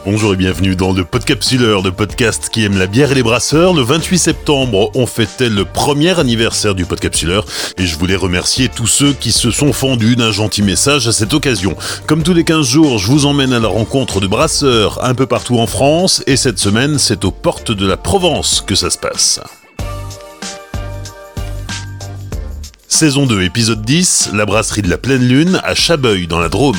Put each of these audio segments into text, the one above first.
Bonjour et bienvenue dans le Podcapsuleur, le podcast qui aime la bière et les brasseurs. Le 28 septembre, on fêtait le premier anniversaire du Podcapsuleur et je voulais remercier tous ceux qui se sont fendus d'un gentil message à cette occasion. Comme tous les 15 jours, je vous emmène à la rencontre de brasseurs un peu partout en France et cette semaine, c'est aux portes de la Provence que ça se passe. Saison 2, épisode 10, la brasserie de la Pleine Lune à Chabeuil dans la Drôme.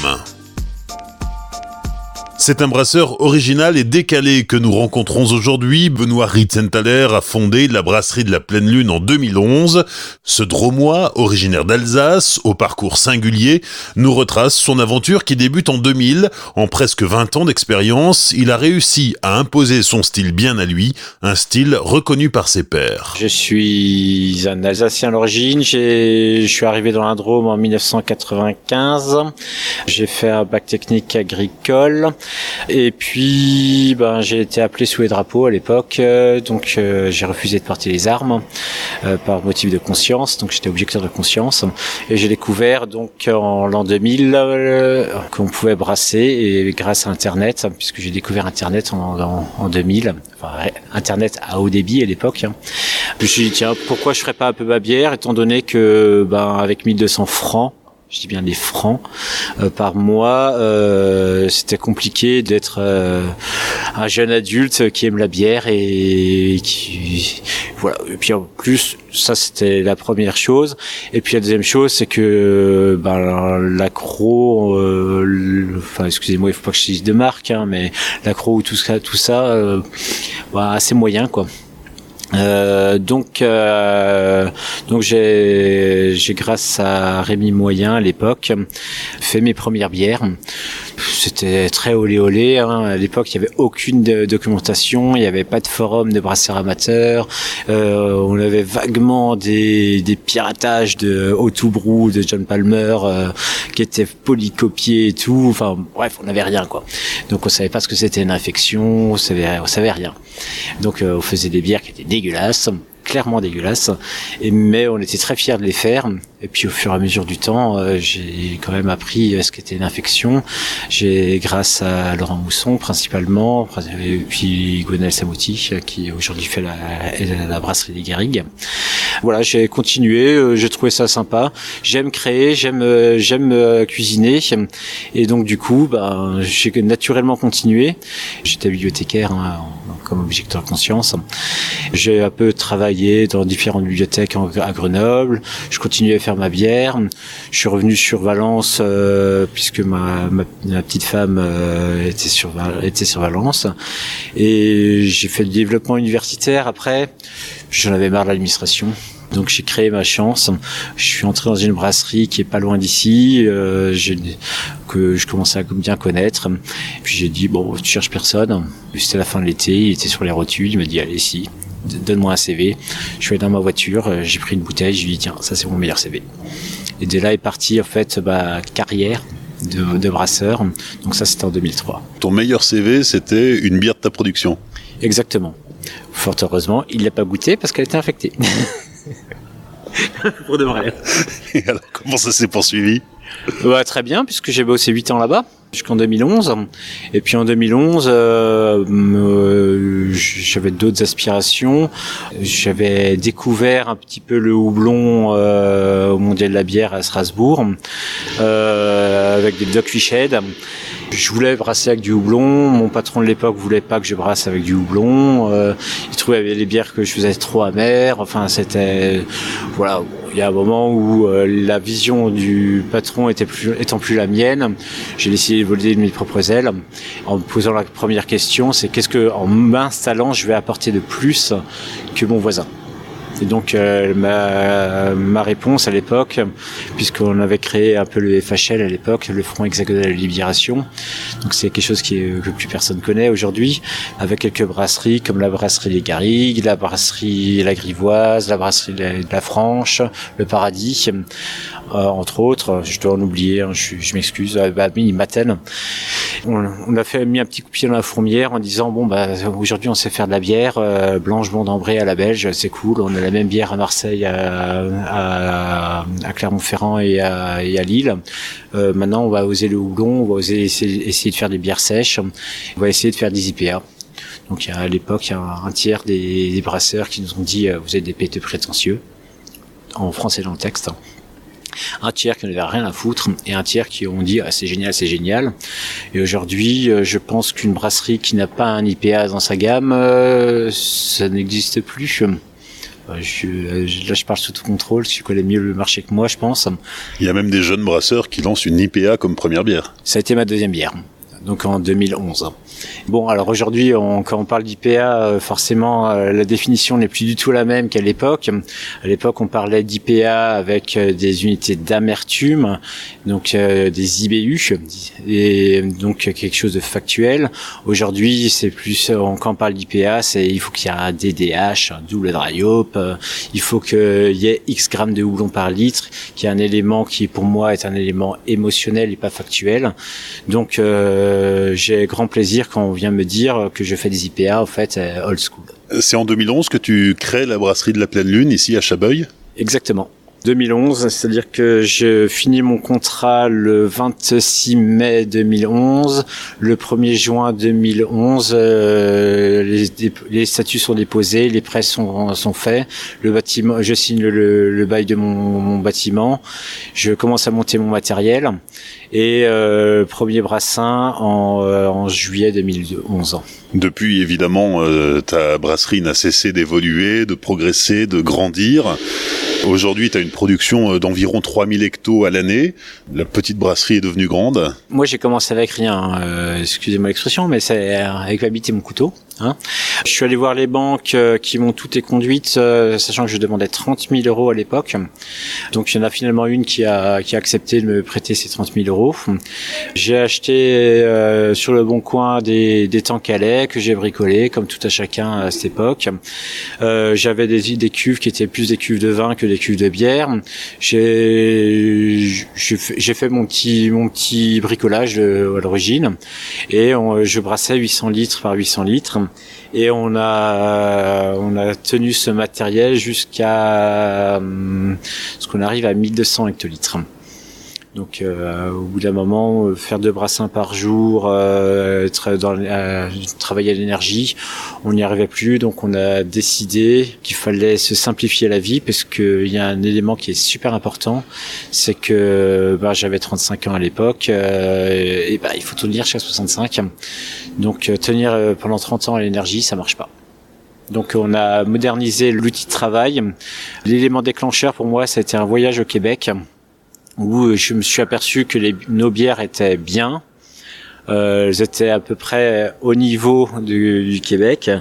C'est un brasseur original et décalé que nous rencontrons aujourd'hui. Benoît Ritzenthaler a fondé la brasserie de la Pleine Lune en 2011. Ce Drômois, originaire d'Alsace, au parcours singulier, nous retrace son aventure qui débute en 2000. En presque 20 ans d'expérience, il a réussi à imposer son style bien à lui, un style reconnu par ses pairs. Je suis un Alsacien à l'origine. Je suis arrivé dans la Drôme en 1995. J'ai fait un bac technique agricole. Et puis, j'ai été appelé sous les drapeaux à l'époque, donc j'ai refusé de porter les armes par motif de conscience, donc j'étais objecteur de conscience. Et j'ai découvert donc en l'an 2000 qu'on pouvait brasser, et grâce à Internet, puisque j'ai découvert Internet en 2000, enfin Internet à haut débit à l'époque. Je me suis dit tiens, pourquoi je ferais pas un peu ma bière, étant donné que avec 1200 francs. Je dis bien des francs par mois, c'était compliqué d'être un jeune adulte qui aime la bière et qui voilà. Et puis en plus, ça c'était la première chose. Et puis la deuxième chose, c'est que l'accro, excusez-moi, il faut pas que je dise de marque, mais l'accro ou tout ça, assez moyen quoi. Donc j'ai grâce à Rémi Moyen à l'époque fait mes premières bières. C'était très olé olé. À l'époque, il y avait aucune documentation, il n'y avait pas de forum de brasseurs amateurs. On avait vaguement des piratages de Autobrew, de John Palmer, qui étaient polycopiés et tout. Enfin bref, on n'avait rien quoi. Donc on savait pas ce que c'était une infection, on savait rien. Donc on faisait des bières qui étaient dégueulasses, clairement dégueulasses, mais on était très fiers de les faire. Et puis au fur et à mesure du temps, j'ai quand même appris ce qu'était une infection. Grâce à Laurent Mousson principalement, et puis Gwenel Samouti qui aujourd'hui fait la brasserie des Garrigues. Voilà, j'ai continué, j'ai trouvé ça sympa. J'aime créer, j'aime cuisiner, et donc du coup, j'ai naturellement continué. J'étais bibliothécaire comme objecteur de conscience. J'ai un peu travaillé dans différentes bibliothèques à Grenoble. Je continuais à faire ma bière. Je suis revenu sur Valence puisque ma petite femme était sur Valence, et j'ai fait le développement universitaire. Après, j'en avais marre de l'administration. Donc j'ai créé ma chance. Je suis entré dans une brasserie qui est pas loin d'ici, que je commençais à bien connaître. Puis j'ai dit tu cherches personne. C'était la fin de l'été, il était sur les rotules, il m'a dit allez si, donne-moi un CV. Je suis allé dans ma voiture, j'ai pris une bouteille, je lui ai dit tiens, ça c'est mon meilleur CV. Et de là est partie en fait carrière de brasseur. Donc ça c'était en 2003. Ton meilleur CV, c'était une bière de ta production. Exactement. Fort heureusement, il l'a pas goûté parce qu'elle était infectée. Pour de vrai. Et alors, comment ça s'est poursuivi ? Très bien, puisque j'ai bossé 8 ans là-bas, jusqu'en 2011. Et puis en 2011, j'avais d'autres aspirations. J'avais découvert un petit peu le houblon au Mondial de la bière à Strasbourg, avec des Doc Fichhead. Je voulais brasser avec du houblon. Mon patron de l'époque voulait pas que je brasse avec du houblon. Il trouvait les bières que je faisais trop amères. Enfin, c'était voilà. Il y a un moment où la vision du patron étant plus la mienne, j'ai décidé de voler de mes propres ailes en me posant la première question, c'est qu'est-ce que, en m'installant, je vais apporter de plus que mon voisin. Et donc ma réponse à l'époque, puisqu'on avait créé un peu le FHL à l'époque, le Front Hexagonal de Libération, donc c'est quelque chose que plus personne connaît aujourd'hui, avec quelques brasseries comme la brasserie des Garrigues, la brasserie La Grivoise, la brasserie de la Franche, le Paradis, entre autres. Je dois en oublier, je m'excuse, Maten. On a mis un petit coup de pied dans la fourmière en disant bon aujourd'hui on sait faire de la bière blanche blonde ambrée à la belge, c'est cool. On a la même bière à Marseille, à Clermont-Ferrand et à Lille. Maintenant on va oser le houblon, on va oser essayer de faire des bières sèches, on va essayer de faire des IPA. Donc à l'époque, il y a un tiers des brasseurs qui nous ont dit vous êtes des péteux prétentieux, en français dans le texte. Un tiers qui n'avait rien à foutre et un tiers qui ont dit c'est génial, c'est génial. Et aujourd'hui, je pense qu'une brasserie qui n'a pas un IPA dans sa gamme, ça n'existe plus. Là, je parle sous tout contrôle, tu connais mieux le marché que moi, je pense. Il y a même des jeunes brasseurs qui lancent une IPA comme première bière. Ça a été ma deuxième bière, donc en 2011. Bon, alors aujourd'hui, quand on parle d'IPA, forcément, la définition n'est plus du tout la même qu'à l'époque. À l'époque, on parlait d'IPA avec des unités d'amertume, donc des IBU, et donc quelque chose de factuel. Aujourd'hui, c'est plus, quand on parle d'IPA, il faut qu'il y ait un DDH, un double dry hop, il faut qu'il y ait X grammes de houblon par litre, qui est un élément qui, pour moi, est un élément émotionnel et pas factuel. Donc, j'ai grand plaisir quand on vient me dire que je fais des IPA, en fait, old school. C'est en 2011 que tu crées la brasserie de la Pleine Lune, ici à Chabeuil ? Exactement. 2011, c'est-à-dire que je finis mon contrat le 26 mai 2011, le 1er juin 2011, les statuts sont déposés, les prêts sont faits, le bâtiment, je signe le bail de mon bâtiment, je commence à monter mon matériel et premier brassin en juillet 2011. Depuis, évidemment, ta brasserie n'a cessé d'évoluer, de progresser, de grandir. Aujourd'hui, tu as une production d'environ 3000 hectos à l'année. La petite brasserie est devenue grande. Moi, j'ai commencé avec rien. Excusez-moi l'expression, mais c'est avec ma bite et mon couteau. Je suis allé voir les banques qui m'ont toutes conduites, sachant que je demandais 30 000 euros à l'époque. Donc il y en a finalement une qui a accepté de me prêter ces 30 000 euros. J'ai acheté sur le bon coin des tanks à lait que j'ai bricolés, comme tout à chacun à cette époque. J'avais des cuves qui étaient plus des cuves de vin que des cuves de bière. J'ai fait mon petit bricolage à l'origine et je brassais 800 litres par 800 litres. Et on a tenu ce matériel jusqu'à ce qu'on arrive à 1200 hectolitres. Donc au bout d'un moment, faire 2 brassins par jour, travailler à l'énergie, on n'y arrivait plus. Donc on a décidé qu'il fallait se simplifier la vie, parce qu'il y a un élément qui est super important, c'est que j'avais 35 ans à l'époque, et il faut tenir jusqu'à 65. Donc tenir pendant 30 ans à l'énergie, ça marche pas. Donc on a modernisé l'outil de travail. L'élément déclencheur pour moi, ça a été un voyage au Québec, où je me suis aperçu que nos bières étaient bien. Elles étaient à peu près au niveau du Québec.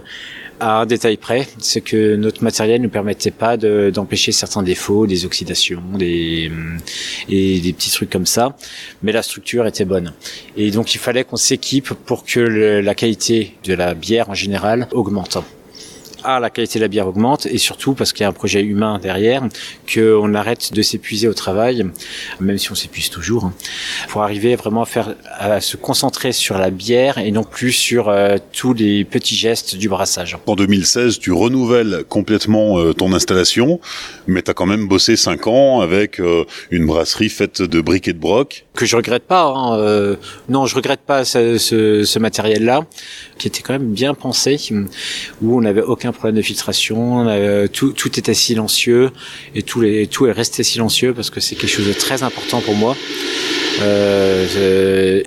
À un détail près, c'est que notre matériel ne nous permettait pas d'empêcher certains défauts, des oxydations, et des petits trucs comme ça. Mais la structure était bonne. Et donc il fallait qu'on s'équipe pour que la qualité de la bière en général augmente. La qualité de la bière augmente, et surtout parce qu'il y a un projet humain derrière, qu'on arrête de s'épuiser au travail, même si on s'épuise toujours, pour arriver vraiment à se concentrer sur la bière et non plus sur tous les petits gestes du brassage. En 2016, tu renouvelles complètement ton installation, mais tu as quand même bossé 5 ans avec une brasserie faite de briques et de broc. Que je regrette pas. Non, je regrette pas ce matériel-là, qui était quand même bien pensé, où on n'avait aucun problème de filtration, tout était silencieux, et tout est resté silencieux, parce que c'est quelque chose de très important pour moi.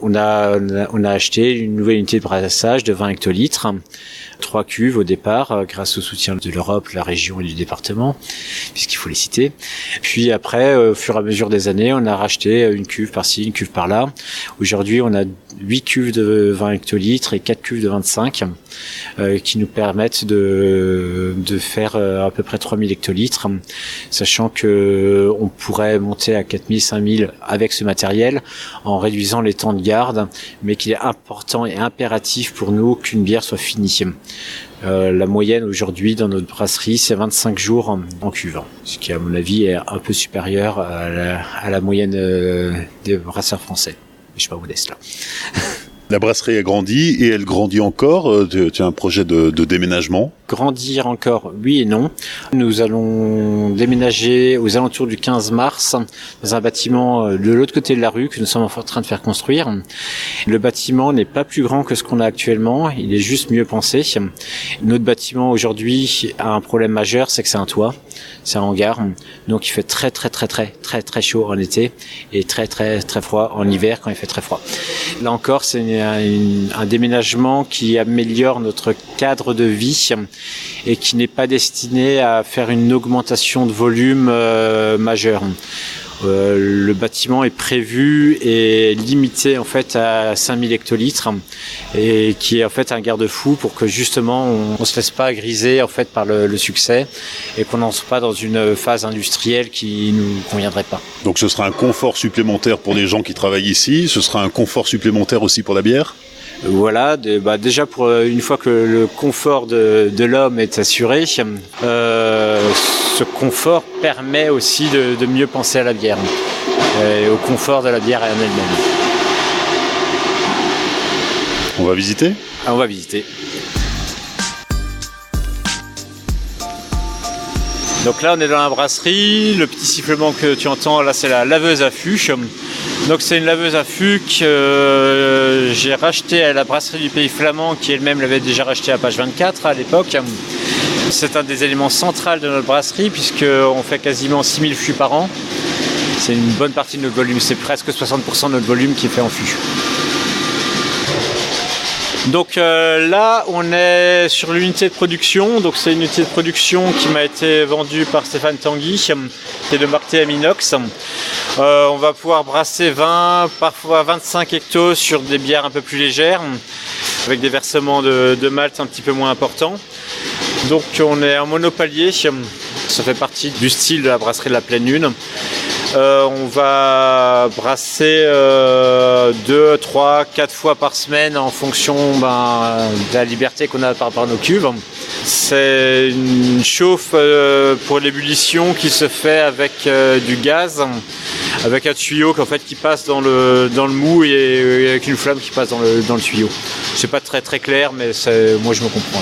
On a acheté une nouvelle unité de brassage de 20 hectolitres, 3 cuves au départ, grâce au soutien de l'Europe, la région et du département, puisqu'il faut les citer. Puis après, au fur et à mesure des années, on a racheté une cuve par-ci, une cuve par-là. Aujourd'hui, on a 8 cuves de 20 hectolitres et 4 cuves de 25, qui nous permettent de faire à peu près 3000 hectolitres, sachant que on pourrait monter à 4000, 5000 avec ce matériel, en réduisant les temps de garde, mais qu'il est important et impératif pour nous qu'une bière soit finie. La moyenne aujourd'hui dans notre brasserie, c'est 25 jours en cuve, ce qui à mon avis est un peu supérieur à la moyenne des brasseurs français. Je suis pas modeste là. La brasserie a grandi et elle grandit encore. Tu as un projet de déménagement? Grandir encore, oui et non. Nous allons déménager aux alentours du 15 mars dans un bâtiment de l'autre côté de la rue que nous sommes en train de faire construire. Le bâtiment n'est pas plus grand que ce qu'on a actuellement, il est juste mieux pensé. Notre bâtiment aujourd'hui a un problème majeur, c'est que c'est un toit, c'est un hangar, donc il fait très très chaud en été et très froid en hiver quand il fait très froid. Là encore, c'est un déménagement qui améliore notre cadre de vie et qui n'est pas destiné à faire une augmentation de volume majeure. Le bâtiment est prévu et limité en fait à 5000 hectolitres et qui est en fait un garde-fou pour que justement on se laisse pas griser en fait par le succès et qu'on n'entre pas dans une phase industrielle qui nous conviendrait pas. Donc ce sera un confort supplémentaire pour les gens qui travaillent ici, ce sera un confort supplémentaire aussi pour la bière? Voilà, déjà pour une fois que le confort de l'homme est assuré, ce confort permet aussi de mieux penser à la bière et au confort de la bière en elle-même. On va visiter ? On va visiter. Donc là, on est dans la brasserie. Le petit sifflement que tu entends, là, c'est la laveuse à fût. Donc c'est une laveuse à fût que j'ai rachetée à la brasserie du Pays Flamand, qui elle-même l'avait déjà rachetée à Page 24 à l'époque. C'est un des éléments centraux de notre brasserie, puisqu'on fait quasiment 6000 fûts par an. C'est une bonne partie de notre volume, c'est presque 60% de notre volume qui est fait en fût. Donc là, on est sur l'unité de production. Donc c'est une unité de production qui m'a été vendue par Stéphane Tanguy, qui est de marque TM Inox. On va pouvoir brasser 20, parfois 25 hectos sur des bières un peu plus légères, avec des versements de malt un petit peu moins importants. Donc on est en monopalier, ça fait partie du style de la brasserie de la Pleine Lune. On va brasser 2, 3, 4 fois par semaine en fonction de la liberté qu'on a par rapport à nos cuves. C'est une chauffe pour l'ébullition qui se fait avec du gaz, avec un tuyau qui passe dans le mou et avec une flamme qui passe dans le tuyau. C'est pas très clair, mais moi je me comprends.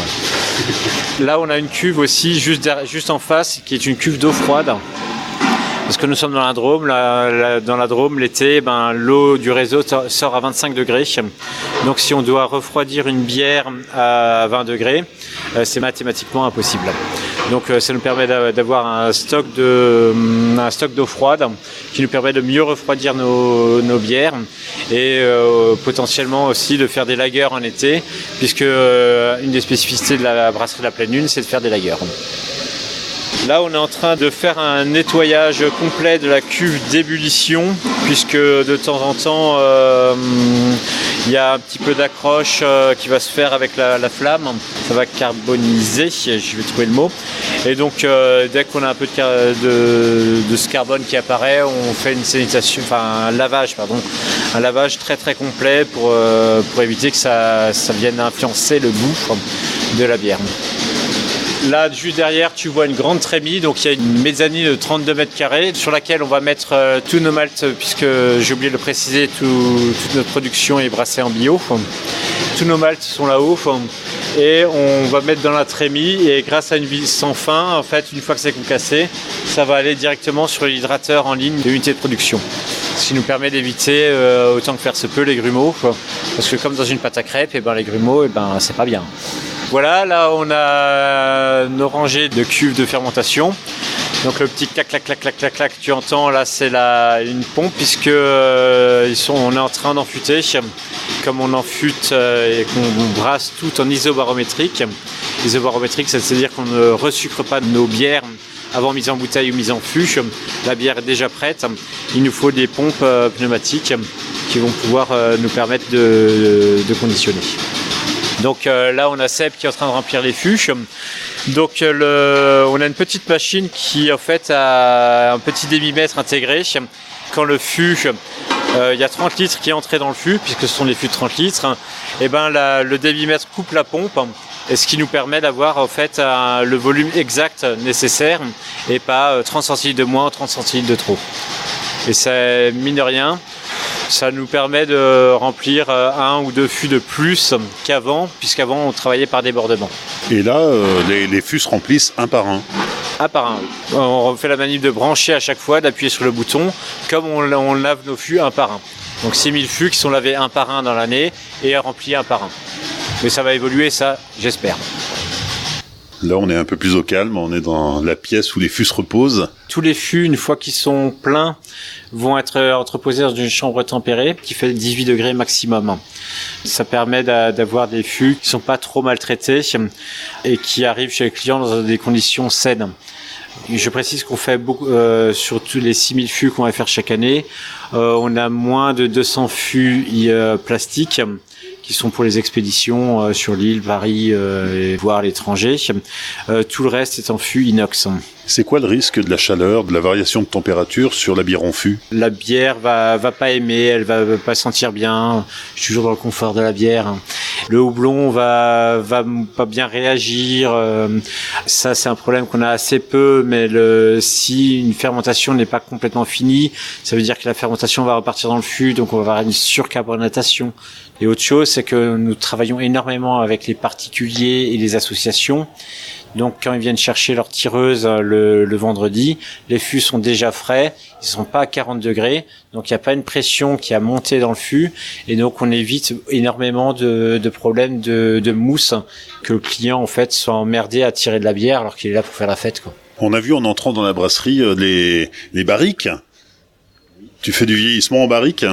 Là on a une cuve aussi juste en face qui est une cuve d'eau froide. Parce que nous sommes dans la Drôme, dans la Drôme l'été, l'eau du réseau sort à 25 degrés. Donc si on doit refroidir une bière à 20 degrés, c'est mathématiquement impossible. Donc ça nous permet d'avoir un stock d'eau froide qui nous permet de mieux refroidir nos bières et potentiellement aussi de faire des lagers en été, puisque une des spécificités de la brasserie de la Pleine Lune, c'est de faire des lagers. Là, on est en train de faire un nettoyage complet de la cuve d'ébullition, puisque de temps en temps, il y a un petit peu d'accroche qui va se faire avec la flamme. Ça va carboniser, je vais trouver le mot. Et donc, dès qu'on a un peu de ce carbone qui apparaît, on fait une sanitation, un lavage très complet pour éviter que ça vienne influencer le goût de la bière. Là, juste derrière, tu vois une grande trémie. Donc, il y a une mezzanine de 32 mètres carrés sur laquelle on va mettre tous nos maltes, puisque j'ai oublié de le préciser, toute notre production est brassée en bio. Tous nos maltes sont là-haut. Et on va mettre dans la trémie. Et grâce à une vis sans fin, en fait, une fois que c'est concassé, ça va aller directement sur l'hydrateur en ligne de l'unité de production. Ce qui nous permet d'éviter, autant que faire se peut, les grumeaux. Parce que comme dans une pâte à crêpes, les grumeaux, c'est pas bien. Voilà, là on a nos rangées de cuves de fermentation. Donc le petit clac que tu entends là, c'est une pompe, puisque on est en train d'enfuter. Comme on enfute et qu'on brasse tout en isobarométrique. Isobarométrique, c'est-à-dire qu'on ne resucre pas nos bières avant mise en bouteille ou mise en fût. La bière est déjà prête. Il nous faut des pompes pneumatiques qui vont pouvoir nous permettre de conditionner. Donc là, on a Seb qui est en train de remplir les fûts. Donc on a une petite machine qui en fait a un petit débitmètre intégré. Quand le fût, il y a 30 litres qui est entré dans le fût, puisque ce sont des fûts de 30 litres, et le débitmètre coupe la pompe, et ce qui nous permet d'avoir en fait le volume exact nécessaire et pas 30 centilitres de moins ou 30 centilitres de trop. Et c'est mine de rien, Ça nous permet de remplir 1 ou 2 fûts de plus qu'avant, puisqu'avant on travaillait par débordement. Et là, les fûts se remplissent un par un. Un par un, oui. On fait la manip de brancher à chaque fois, d'appuyer sur le bouton, comme on lave nos fûts un par un. Donc 6000 fûts qui sont lavés un par un dans l'année et remplis un par un. Mais ça va évoluer, ça, j'espère. Là, on est un peu plus au calme, on est dans la pièce où les fûts se reposent. Tous les fûts, une fois qu'ils sont pleins, vont être entreposés dans une chambre tempérée qui fait 18 degrés maximum. Ça permet d'avoir des fûts qui sont pas trop maltraités et qui arrivent chez les clients dans des conditions saines. Je précise qu'on fait beaucoup, sur tous les 6000 fûts qu'on va faire chaque année, on a moins de 200 fûts plastiques qui sont pour les expéditions sur l'île, Paris, et voire l'étranger. Tout le reste est en fût inox. C'est quoi le risque de la chaleur, de la variation de température sur la bière en fût ? La bière va pas aimer, elle va pas sentir bien. Je suis toujours dans le confort de la bière. Le houblon va pas bien réagir. Ça, c'est un problème qu'on a assez peu, mais si une fermentation n'est pas complètement finie, ça veut dire que la fermentation va repartir dans le fût, donc on va avoir une surcarbonatation. Et autre chose, c'est que nous travaillons énormément avec les particuliers et les associations. Donc quand ils viennent chercher leur tireuse le vendredi, les fûts sont déjà frais, ils sont pas à 40 degrés, donc il n'y a pas une pression qui a monté dans le fût, et donc on évite énormément de problèmes de mousse, que le client en fait soit emmerdé à tirer de la bière alors qu'il est là pour faire la fête, quoi. On a vu en entrant dans la brasserie les barriques. Tu fais du vieillissement en barrique ?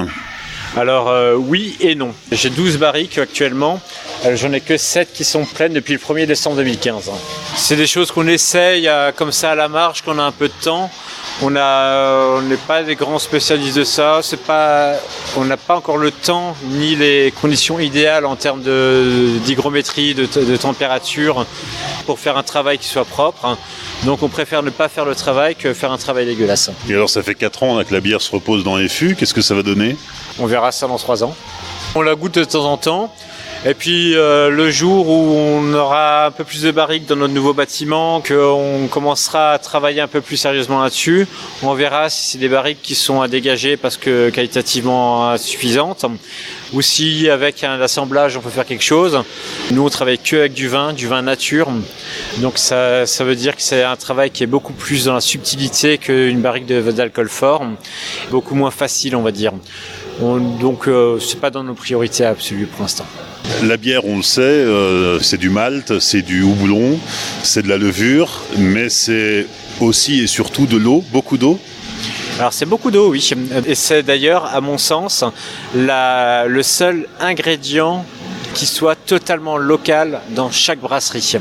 Alors oui et non. J'ai 12 barriques actuellement. J'en ai que 7 qui sont pleines depuis le 1er décembre 2015. C'est des choses qu'on essaye comme ça à la marge, qu'on a un peu de temps. On n'est pas des grands spécialistes de ça. On n'a pas encore le temps ni les conditions idéales en termes d'hygrométrie, de température pour faire un travail qui soit propre. Donc on préfère ne pas faire le travail que faire un travail dégueulasse. Et alors ça fait 4 ans là, que la bière se repose dans les fûts. Qu'est-ce que ça va donner ? On verra ça dans 3 ans. On la goûte de temps en temps. Et puis le jour où on aura un peu plus de barriques dans notre nouveau bâtiment, qu'on commencera à travailler un peu plus sérieusement là-dessus, on verra si c'est des barriques qui sont à dégager parce que qualitativement insuffisantes, ou si avec un assemblage on peut faire quelque chose. Nous on travaille que avec du vin nature, donc ça veut dire que c'est un travail qui est beaucoup plus dans la subtilité qu'une barrique d'alcool fort, beaucoup moins facile on va dire. Donc c'est pas dans nos priorités absolues pour l'instant. La bière, on le sait, c'est du malt, c'est du houblon, c'est de la levure, mais c'est aussi et surtout de l'eau, beaucoup d'eau. Alors c'est beaucoup d'eau, oui. Et c'est d'ailleurs, à mon sens, le seul ingrédient qui soit totalement local dans chaque brasserie.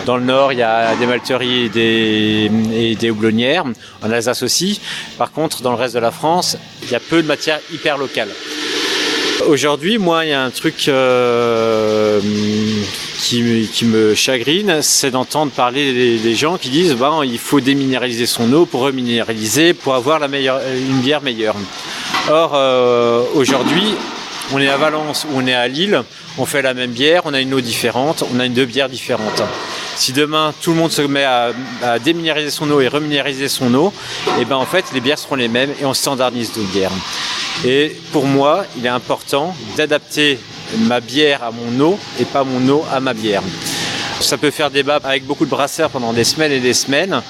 Dans le nord, il y a des malteries et des houblonnières, en Alsace aussi. Par contre, dans le reste de la France, il y a peu de matières hyper locales. Aujourd'hui, moi, il y a un truc qui me chagrine, c'est d'entendre parler des gens qui disent il faut déminéraliser son eau pour reminéraliser, pour avoir une bière meilleure. Or, aujourd'hui, on est à Valence ou on est à Lille, on fait la même bière, on a une eau différente, on a deux bières différentes. Si demain tout le monde se met à déminéraliser son eau et reminéraliser son eau, et en fait les bières seront les mêmes et on standardise nos bières. Et pour moi, il est important d'adapter ma bière à mon eau et pas mon eau à ma bière. Ça peut faire débat avec beaucoup de brasseurs pendant des semaines et des semaines.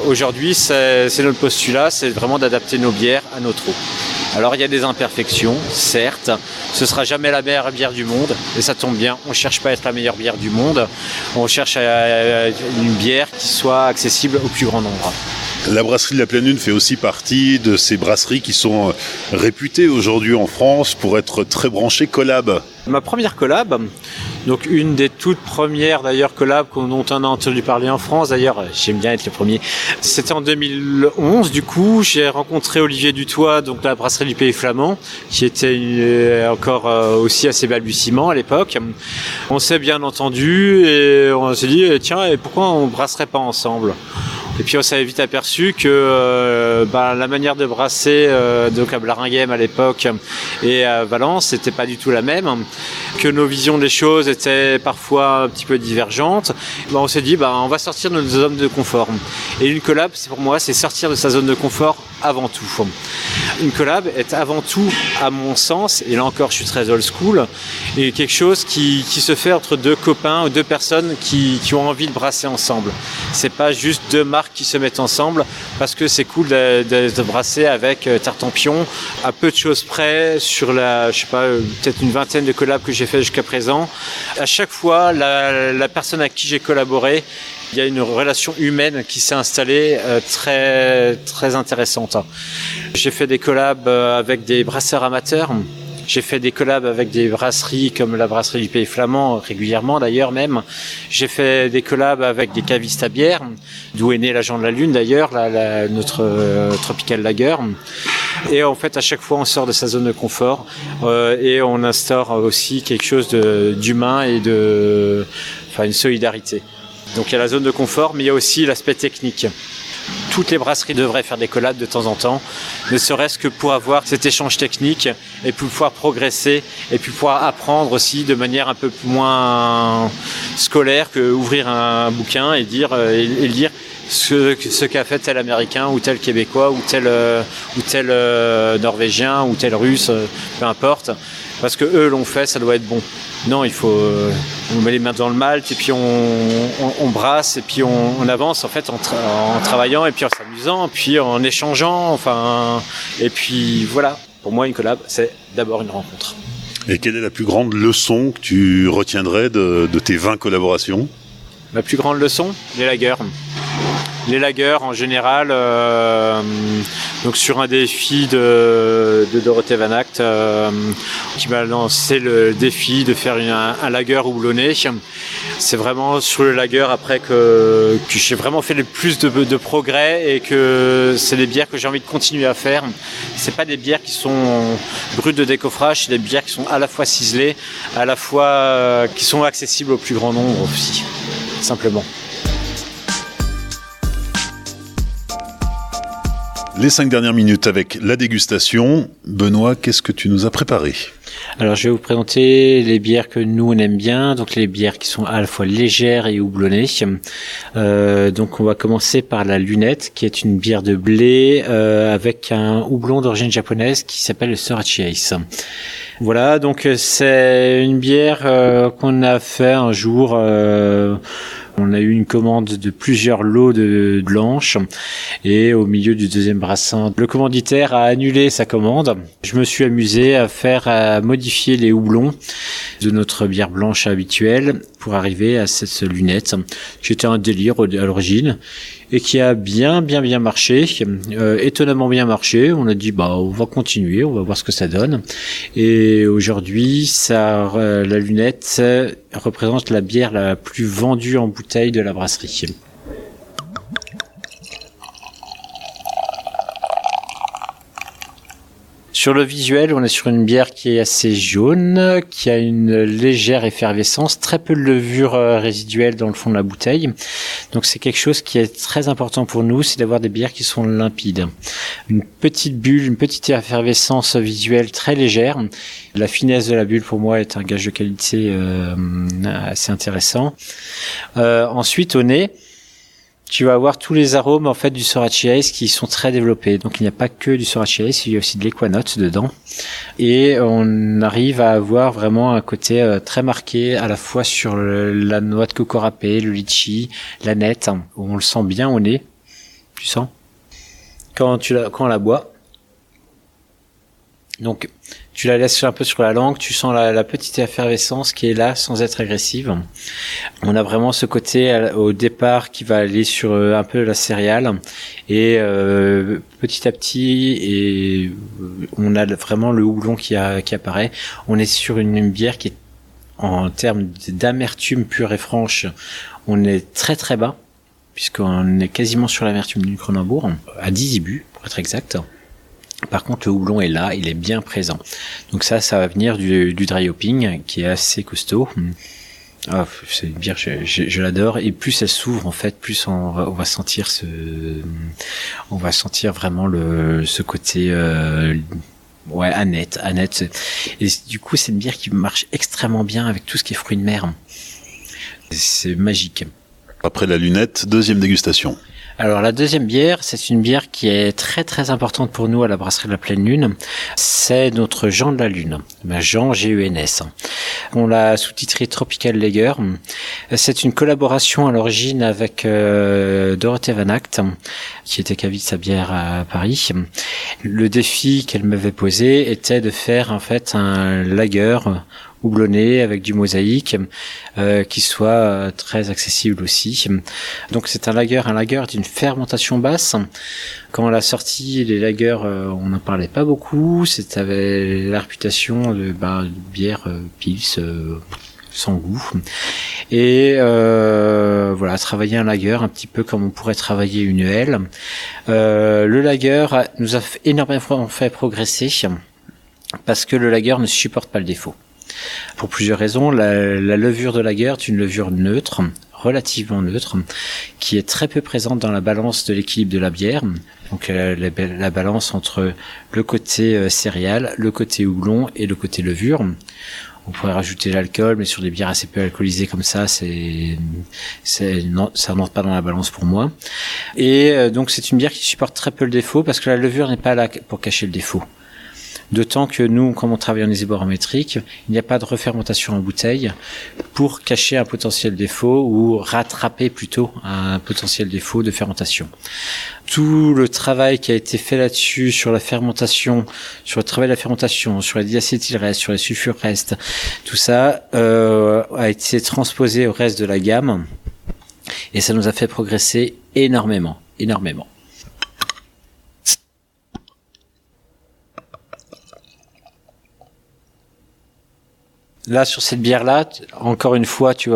Aujourd'hui, c'est notre postulat, c'est vraiment d'adapter nos bières à notre eau. Alors il y a des imperfections, certes, ce sera jamais la meilleure bière du monde, et ça tombe bien, on ne cherche pas à être la meilleure bière du monde, on cherche une bière qui soit accessible au plus grand nombre. La brasserie de la Pleine Lune fait aussi partie de ces brasseries qui sont réputées aujourd'hui en France pour être très branchées collab. Ma première collab, donc une des toutes premières d'ailleurs collabs dont on a entendu parler en France, d'ailleurs j'aime bien être le premier, c'était en 2011 du coup, j'ai rencontré Olivier Dutoit, donc la brasserie du Pays Flamand, qui était encore aussi assez balbutiement à l'époque. On s'est bien entendu et on s'est dit tiens, et pourquoi on brasserait pas ensemble ? Et puis on s'est vite aperçu que la manière de brasser donc à Blaringhem à l'époque et à Valence, c'était pas du tout la même, que nos visions des choses étaient parfois un petit peu divergentes. On s'est dit on va sortir de nos zones de confort. Et une collab, pour moi, c'est sortir de sa zone de confort avant tout. Une collab est avant tout, à mon sens, et là encore je suis très old school, et quelque chose qui se fait entre deux copains ou deux personnes qui ont envie de brasser ensemble. C'est pas juste deux marques qui se mettent ensemble parce que c'est cool de brasser avec Tartampion à peu de choses près sur peut-être une vingtaine de collabs que j'ai fait jusqu'à présent. À chaque fois, la personne avec qui j'ai collaboré, il y a une relation humaine qui s'est installée très, très intéressante. J'ai fait des collabs avec des brasseurs amateurs. J'ai fait des collabs avec des brasseries comme la brasserie du Pays Flamand, régulièrement d'ailleurs même. J'ai fait des collabs avec des cavistes à bière, d'où est né l'Agent de la Lune d'ailleurs, notre Tropical Lager. Et en fait, à chaque fois, on sort de sa zone de confort et on instaure aussi quelque chose d'humain et une solidarité. Donc il y a la zone de confort, mais il y a aussi l'aspect technique. Toutes les brasseries devraient faire des collabs de temps en temps, ne serait-ce que pour avoir cet échange technique et pour pouvoir progresser et puis pouvoir apprendre aussi de manière un peu moins scolaire que ouvrir un bouquin et lire ce qu'a fait tel Américain ou tel Québécois ou tel Norvégien ou tel Russe, peu importe. Parce que eux l'ont fait, ça doit être bon. Non, il faut on met les mains dans le malt et puis on brasse et puis on avance en fait en travaillant et puis en s'amusant, puis en échangeant, et puis voilà. Pour moi, une collab, c'est d'abord une rencontre. Et quelle est la plus grande leçon que tu retiendrais de tes 20 collaborations ? Ma plus grande leçon, les lagers. Les lagers en général, donc sur un défi de Dorothée Van Acht qui m'a lancé le défi de faire un lager houblonné. C'est vraiment sur le lager après que j'ai vraiment fait le plus de progrès et que c'est des bières que j'ai envie de continuer à faire. C'est pas des bières qui sont brutes de décoffrage, c'est des bières qui sont à la fois ciselées, à la fois qui sont accessibles au plus grand nombre aussi, simplement. Les 5 dernières minutes avec la dégustation. Benoît, qu'est-ce que tu nous as préparé ? Alors, je vais vous présenter les bières que nous, on aime bien. Donc, les bières qui sont à la fois légères et houblonnées. Donc, on va commencer par la Lunette, qui est une bière de blé avec un houblon d'origine japonaise qui s'appelle le Sorachi Ace. Voilà, donc c'est une bière qu'on a fait un jour... on a eu une commande de plusieurs lots de blanches et au milieu du deuxième brassin, le commanditaire a annulé sa commande. Je me suis amusé à modifier les houblons de notre bière blanche habituelle pour arriver à cette lunette qui était un délire à l'origine et qui a bien marché, étonnamment bien marché. On a dit on va continuer, on va voir ce que ça donne. Et aujourd'hui, la lunette représente la bière la plus vendue en bouteille de la brasserie. Sur le visuel, on est sur une bière qui est assez jaune, qui a une légère effervescence, très peu de levure résiduelle dans le fond de la bouteille. Donc c'est quelque chose qui est très important pour nous, c'est d'avoir des bières qui sont limpides. Une petite bulle, une petite effervescence visuelle très légère. La finesse de la bulle pour moi est un gage de qualité assez intéressant. Ensuite au nez, tu vas avoir tous les arômes en fait du Sorachi Ace qui sont très développés. Donc il n'y a pas que du Sorachi Ace, il y a aussi de l'Equanote dedans. Et on arrive à avoir vraiment un côté très marqué à la fois sur la noix de coco râpé, le litchi, la nette, où on le sent bien au nez. Tu sens quand on la boit. Donc tu la laisses un peu sur la langue, tu sens la petite effervescence qui est là sans être agressive. On a vraiment ce côté au départ qui va aller sur un peu la céréale et petit à petit et on a vraiment le houblon qui apparaît. On est sur une bière qui est en termes d'amertume pure et franche, on est très très bas puisqu'on est quasiment sur l'amertume du Kronenbourg à 10 IBU pour être exact. Par contre, le houblon est là, il est bien présent. Donc ça va venir du dry hopping qui est assez costaud. C'est une bière, je l'adore. Et plus elle s'ouvre, en fait, plus on va sentir vraiment ce côté, aneth. Et du coup, c'est une bière qui marche extrêmement bien avec tout ce qui est fruits de mer. C'est magique. Après la lunette, deuxième dégustation. Alors la deuxième bière, c'est une bière qui est très très importante pour nous à la brasserie de la Pleine Lune. C'est notre Jean de la Lune, Jean G-E-N-S. On l'a sous-titré Tropical Lager. C'est une collaboration à l'origine avec Dorothée Van Act, qui était caviste sa bière à Paris. Le défi qu'elle m'avait posé était de faire en fait un lager houblonné avec du mosaïque qui soit très accessible aussi. Donc c'est un lager d'une fermentation basse. Quand on l'a sorti, les lagers, on n'en parlait pas beaucoup. C'était la réputation de bière pils sans goût. Et voilà, travailler un lager un petit peu comme on pourrait travailler une aile. Le lager nous a énormément fait progresser parce que le lager ne supporte pas le défaut. Pour plusieurs raisons. La levure de lager est une levure neutre, relativement neutre, qui est très peu présente dans la balance de l'équilibre de la bière. Donc la balance entre le côté céréales, le côté houblon et le côté levure. On pourrait rajouter l'alcool, mais sur des bières assez peu alcoolisées comme ça, ça n'entre pas dans la balance pour moi. Et donc c'est une bière qui supporte très peu le défaut parce que la levure n'est pas là pour cacher le défaut. D'autant que nous, comme on travaille en isoborométrique, il n'y a pas de refermentation en bouteille pour cacher un potentiel défaut ou rattraper plutôt un potentiel défaut de fermentation. Tout le travail qui a été fait là-dessus, sur la fermentation, sur le travail de la fermentation, sur les diacétylrestes, sur les sulfurestes, tout ça a été transposé au reste de la gamme et ça nous a fait progresser énormément. Là, sur cette bière-là, encore une fois, tu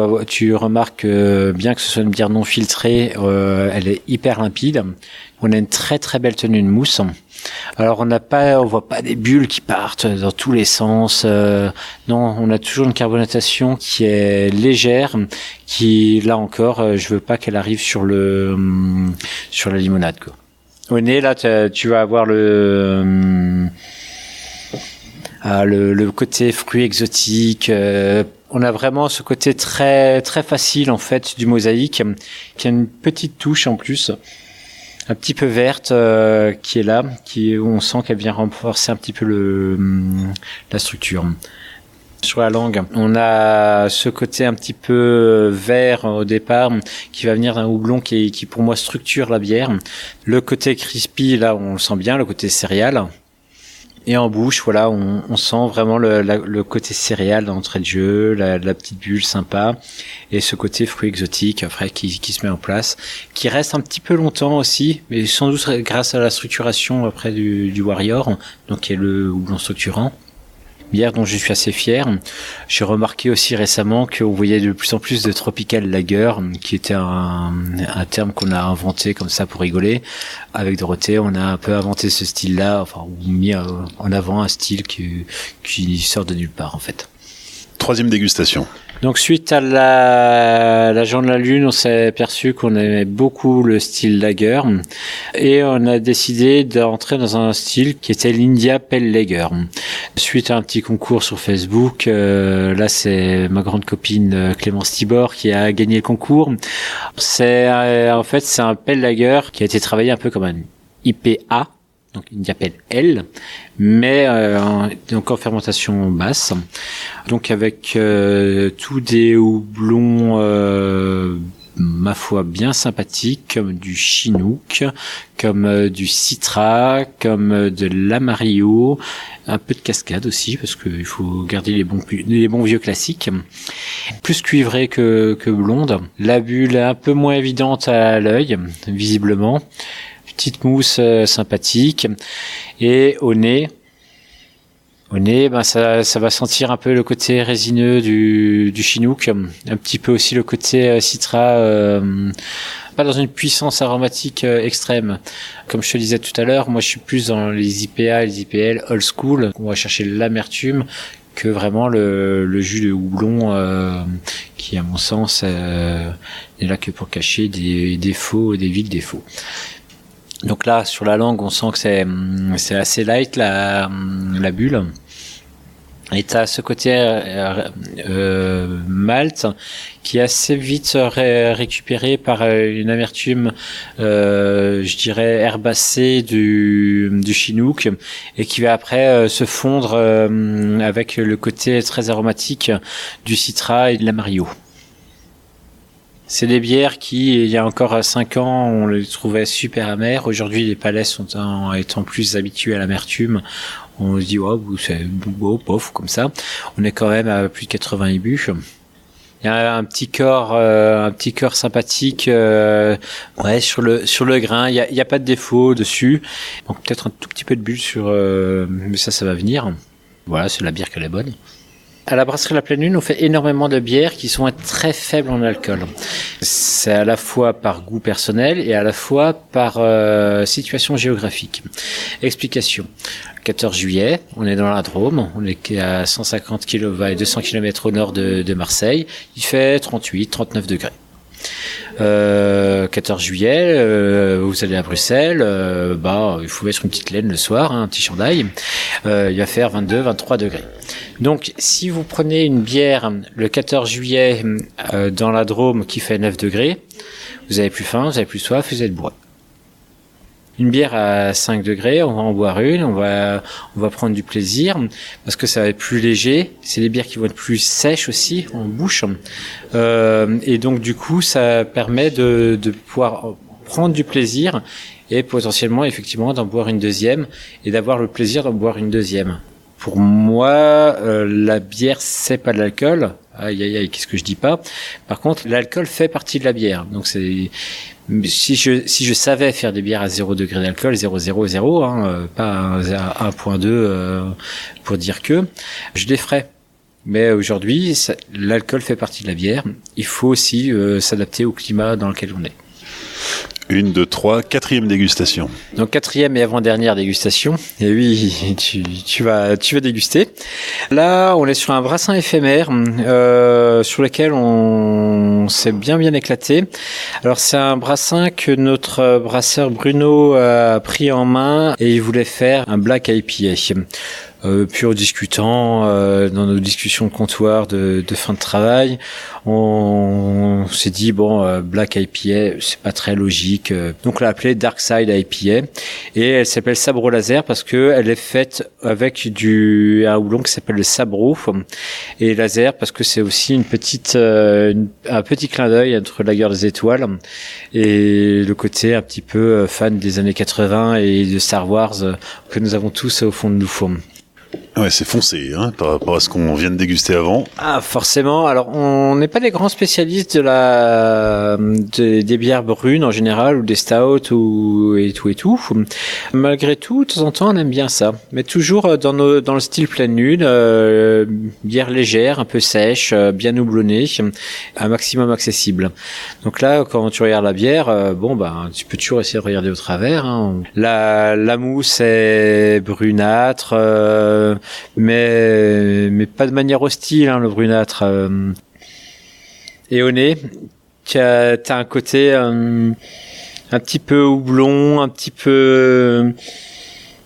remarques bien que ce soit une bière non filtrée, elle est hyper limpide. On a une très très belle tenue de mousse. Alors on voit pas des bulles qui partent dans tous les sens. Non, on a toujours une carbonatation qui est légère, qui là encore, je veux pas qu'elle arrive sur la limonade, quoi. Au nez, là, tu vas avoir le côté fruits exotiques. On a vraiment ce côté très très facile en fait du mosaïque, qui a une petite touche en plus, un petit peu verte qui est là, où on sent qu'elle vient renforcer un petit peu la structure. Sur la langue, on a ce côté un petit peu vert au départ qui va venir d'un houblon qui pour moi structure la bière. Le côté crispy, là on le sent bien, le côté céréales. Et en bouche, voilà, on sent vraiment le côté céréales d'entrée de jeu, la petite bulle sympa, et ce côté fruit exotique après qui se met en place, qui reste un petit peu longtemps aussi, mais sans doute grâce à la structuration après du Warrior, donc qui est le houblon structurant. Bière dont je suis assez fier. J'ai remarqué aussi récemment qu'on voyait de plus en plus de tropical lager, qui était un terme qu'on a inventé comme ça pour rigoler. Avec Dorothée, on a un peu inventé ce style-là, ou mis en avant un style qui sort de nulle part en fait. Troisième dégustation. Donc suite à la Jean de la Lune, on s'est aperçu qu'on aimait beaucoup le style lager et on a décidé d'entrer dans un style qui était l'India Pale Lager. Suite à un petit concours sur Facebook, là c'est ma grande copine Clémence Tibor qui a gagné le concours. C'est un Pale Lager qui a été travaillé un peu comme un IPA. Donc India Pale Ale, mais donc en fermentation basse, donc avec tous des houblons ma foi bien sympathiques, comme du Chinook, comme du Citra, comme de l'Amarillo, un peu de Cascade aussi parce qu'il faut garder les bons vieux classiques. Plus cuivré que blonde, la bulle est un peu moins évidente à l'œil visiblement. Petite mousse sympathique, et au nez ça va sentir un peu le côté résineux du Chinook, un petit peu aussi le côté Citra, pas dans une puissance aromatique extrême. Comme je te disais tout à l'heure, moi je suis plus dans les IPA et les IPL old school, on va chercher l'amertume que vraiment le jus de houblon qui à mon sens n'est là que pour cacher des défauts, des vils défauts. Donc là, sur la langue, on sent que c'est assez light la bulle. Et t'as ce côté malt qui est assez vite récupéré par une amertume, je dirais herbacée du Chinook, et qui va après se fondre avec le côté très aromatique du Citra et de l'Amarillo. C'est des bières qui, il y a encore 5 ans, on les trouvait super amères. Aujourd'hui, les palais étant plus habitués à l'amertume, on se dit, oh, c'est beau, pauvre, comme ça. On est quand même à plus de 80 IBU. Il y a un petit corps sympathique, sur le grain. Il y a pas de défaut dessus. Donc peut-être un tout petit peu de bulle mais ça va venir. Voilà, c'est la bière qu'elle est bonne. À la brasserie La Pleine Lune, on fait énormément de bières qui sont très faibles en alcool. C'est à la fois par goût personnel et à la fois par situation géographique. Explication. 14 juillet, on est dans la Drôme, on est à 150 km et 200 km au nord de Marseille. Il fait 38, 39 degrés. 14 juillet, vous allez à Bruxelles, il faut mettre une petite laine le soir, un petit chandail. Il va faire 22, 23 degrés. Donc, si vous prenez une bière le 14 juillet dans la Drôme qui fait 9 degrés, vous avez plus faim, vous avez plus soif, vous êtes bourré. Une bière à 5 degrés, on va en boire une, on va prendre du plaisir parce que ça va être plus léger. C'est des bières qui vont être plus sèches aussi en bouche, et donc du coup ça permet de pouvoir prendre du plaisir et potentiellement effectivement d'en boire une deuxième et d'avoir le plaisir d'en boire une deuxième. Pour moi, la bière c'est pas de l'alcool. Aïe aïe aïe, qu'est-ce que je dis pas. Par contre, l'alcool fait partie de la bière. Donc si je savais faire des bières à 0 degré d'alcool, 0,0,0, pas à 1,2 pour dire que, je les ferais. Mais aujourd'hui, l'alcool fait partie de la bière. Il faut aussi s'adapter au climat dans lequel on est. 1, 2, 3, 4e dégustation. Donc 4e et avant-dernière dégustation. Et oui, tu vas déguster. Là, on est sur un brassin éphémère sur lequel on s'est bien éclaté. Alors c'est un brassin que notre brasseur Bruno a pris en main et il voulait faire un Black IPA. Puis en discutant dans nos discussions de comptoir de fin de travail, on s'est dit Black IPA c'est pas très logique, donc on l'a appelée Dark Side IPA et elle s'appelle Sabro Laser parce que elle est faite avec un houblon qui s'appelle le Sabro, et laser parce que c'est aussi un petit clin d'œil entre la guerre des étoiles et le côté un petit peu fan des années 80 et de Star Wars que nous avons tous au fond de nous. Ouais, c'est foncé, par rapport à ce qu'on vient de déguster avant. Ah, forcément. Alors, on n'est pas des grands spécialistes des bières brunes en général, ou des stouts, et tout. Malgré tout, de temps en temps, on aime bien ça. Mais toujours dans le style Pleine Lune, bière légère, un peu sèche, bien houblonnée, un maximum accessible. Donc là, quand tu regardes la bière, tu peux toujours essayer de regarder au travers. La mousse est brunâtre, mais pas de manière hostile, le brunâtre. Et au nez, t'as un côté un petit peu houblon, un petit peu,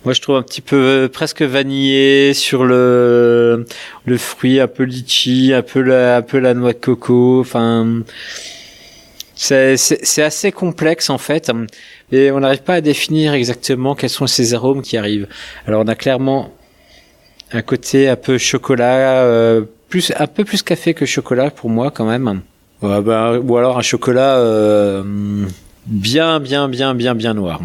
moi je trouve un petit peu presque vanillé sur le fruit, un peu litchi, un peu la noix de coco. Enfin, c'est assez complexe en fait, et on n'arrive pas à définir exactement quels sont ces arômes qui arrivent. Alors on a clairement un côté un peu chocolat, un peu plus café que chocolat pour moi quand même. Ou alors un chocolat bien noir.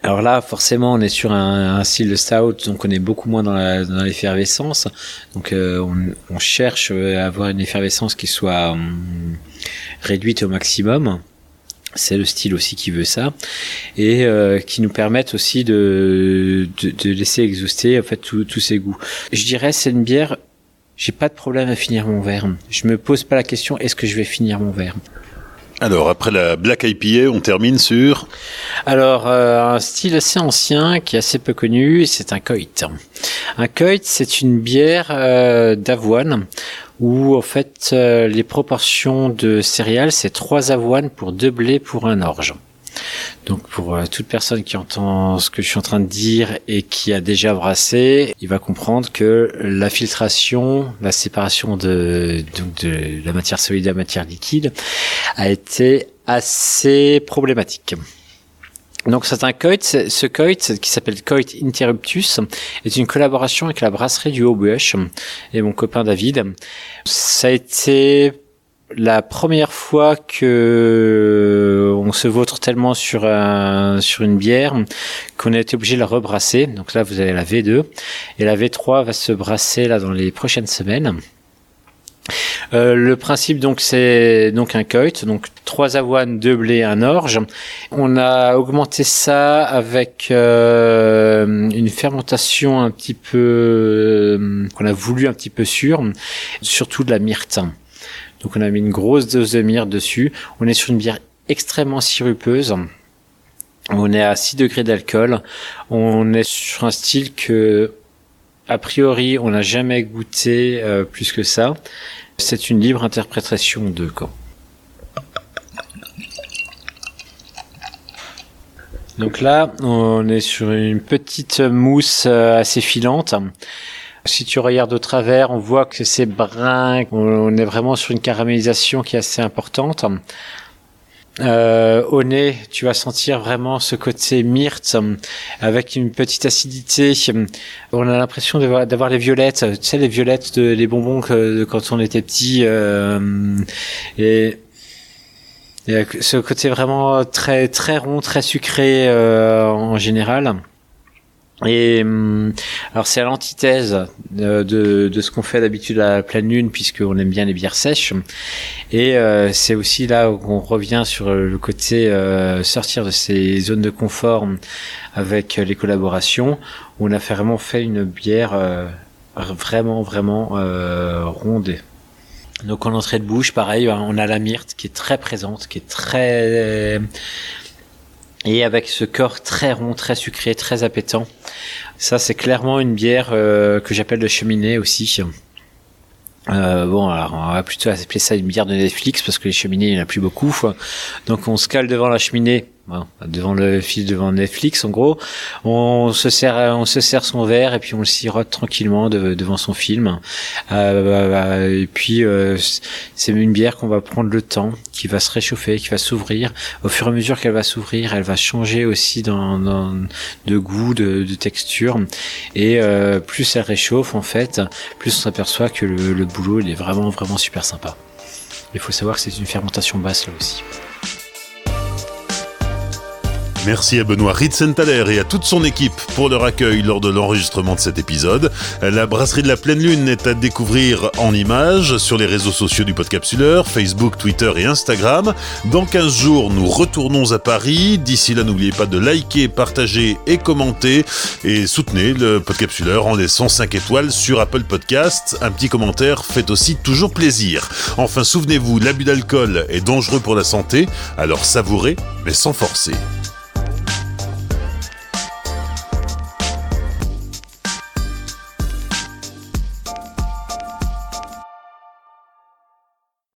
Alors là, forcément, on est sur un style de stout, donc on est beaucoup moins dans l'effervescence. Donc on cherche à avoir une effervescence qui soit réduite au maximum. C'est le style aussi qui veut ça, et qui nous permettent aussi de laisser exhauster en fait tous ces goûts. Je dirais c'est une bière, j'ai pas de problème à finir mon verre. Je me pose pas la question est-ce que je vais finir mon verre. Alors après la Black IPA, on termine sur un style assez ancien qui est assez peu connu, c'est un Coit. Un Coit, c'est une bière d'avoine où en fait les proportions de céréales c'est 3 avoines pour 2 blés pour un orge. Donc pour toute personne qui entend ce que je suis en train de dire et qui a déjà brassé, il va comprendre que la filtration, la séparation de la matière solide à la matière liquide a été assez problématique. Donc c'est un coit, ce coit qui s'appelle Coit Interruptus est une collaboration avec la brasserie du Haut-Buech et mon copain David. Ça a été la première fois que on se vautre tellement sur une bière qu'on a été obligé de la rebrasser. Donc là vous avez la V2 et la V3 va se brasser là dans les prochaines semaines. Le principe donc c'est donc un coit, donc 3 avoines, 2 blés, 1 orge. On a augmenté ça avec une fermentation un petit peu qu'on a voulu un petit peu surtout de la myrte. Donc on a mis une grosse dose de myrte dessus. On est sur une bière extrêmement sirupeuse. On est à 6 degrés d'alcool. On est sur un style que a priori, on n'a jamais goûté plus que ça. C'est une libre interprétation de Caen. Donc là, on est sur une petite mousse assez filante. Si tu regardes au travers, on voit que c'est brun. On est vraiment sur une caramélisation qui est assez importante. Au nez, tu vas sentir vraiment ce côté myrte avec une petite acidité. On a l'impression d'avoir les violettes, tu sais les violettes les bonbons quand on était petit et ce côté vraiment très très rond, très sucré en général. Et alors c'est à l'antithèse de ce qu'on fait d'habitude à la pleine lune puisqu'on aime bien les bières sèches et c'est aussi là où on revient sur le côté sortir de ces zones de confort avec les collaborations où on a vraiment fait une bière vraiment ronde. Donc en entrée de bouche pareil on a la myrte qui est très présente, qui est très et avec ce corps très rond, très sucré, très appétant. Ça, c'est clairement une bière que j'appelle de cheminée aussi. Bon, alors on va plutôt appeler ça une bière de Netflix parce que les cheminées, il n'y en a plus beaucoup. Donc on se cale devant la cheminée, devant le fil devant Netflix en gros. On se sert son verre et puis on le sirote tranquillement devant son film. Et puis c'est une bière qu'on va prendre le temps, qui va se réchauffer, qui va s'ouvrir. Au fur et à mesure qu'elle va s'ouvrir, elle va changer aussi de goût, de texture. Et plus elle réchauffe en fait, plus on s'aperçoit que le boulot il est vraiment super sympa. Il faut savoir que c'est une fermentation basse là aussi. Merci à Benoît Ritzenthaler et à toute son équipe pour leur accueil lors de l'enregistrement de cet épisode. La brasserie de la Pleine Lune est à découvrir en images sur les réseaux sociaux du Podcapsuleur, Facebook, Twitter et Instagram. Dans 15 jours, nous retournons à Paris. D'ici là, n'oubliez pas de liker, partager et commenter. Et soutenez le Podcapsuleur en laissant 5 étoiles sur Apple Podcasts. Un petit commentaire fait aussi toujours plaisir. Enfin, souvenez-vous, l'abus d'alcool est dangereux pour la santé, alors savourez, mais sans forcer.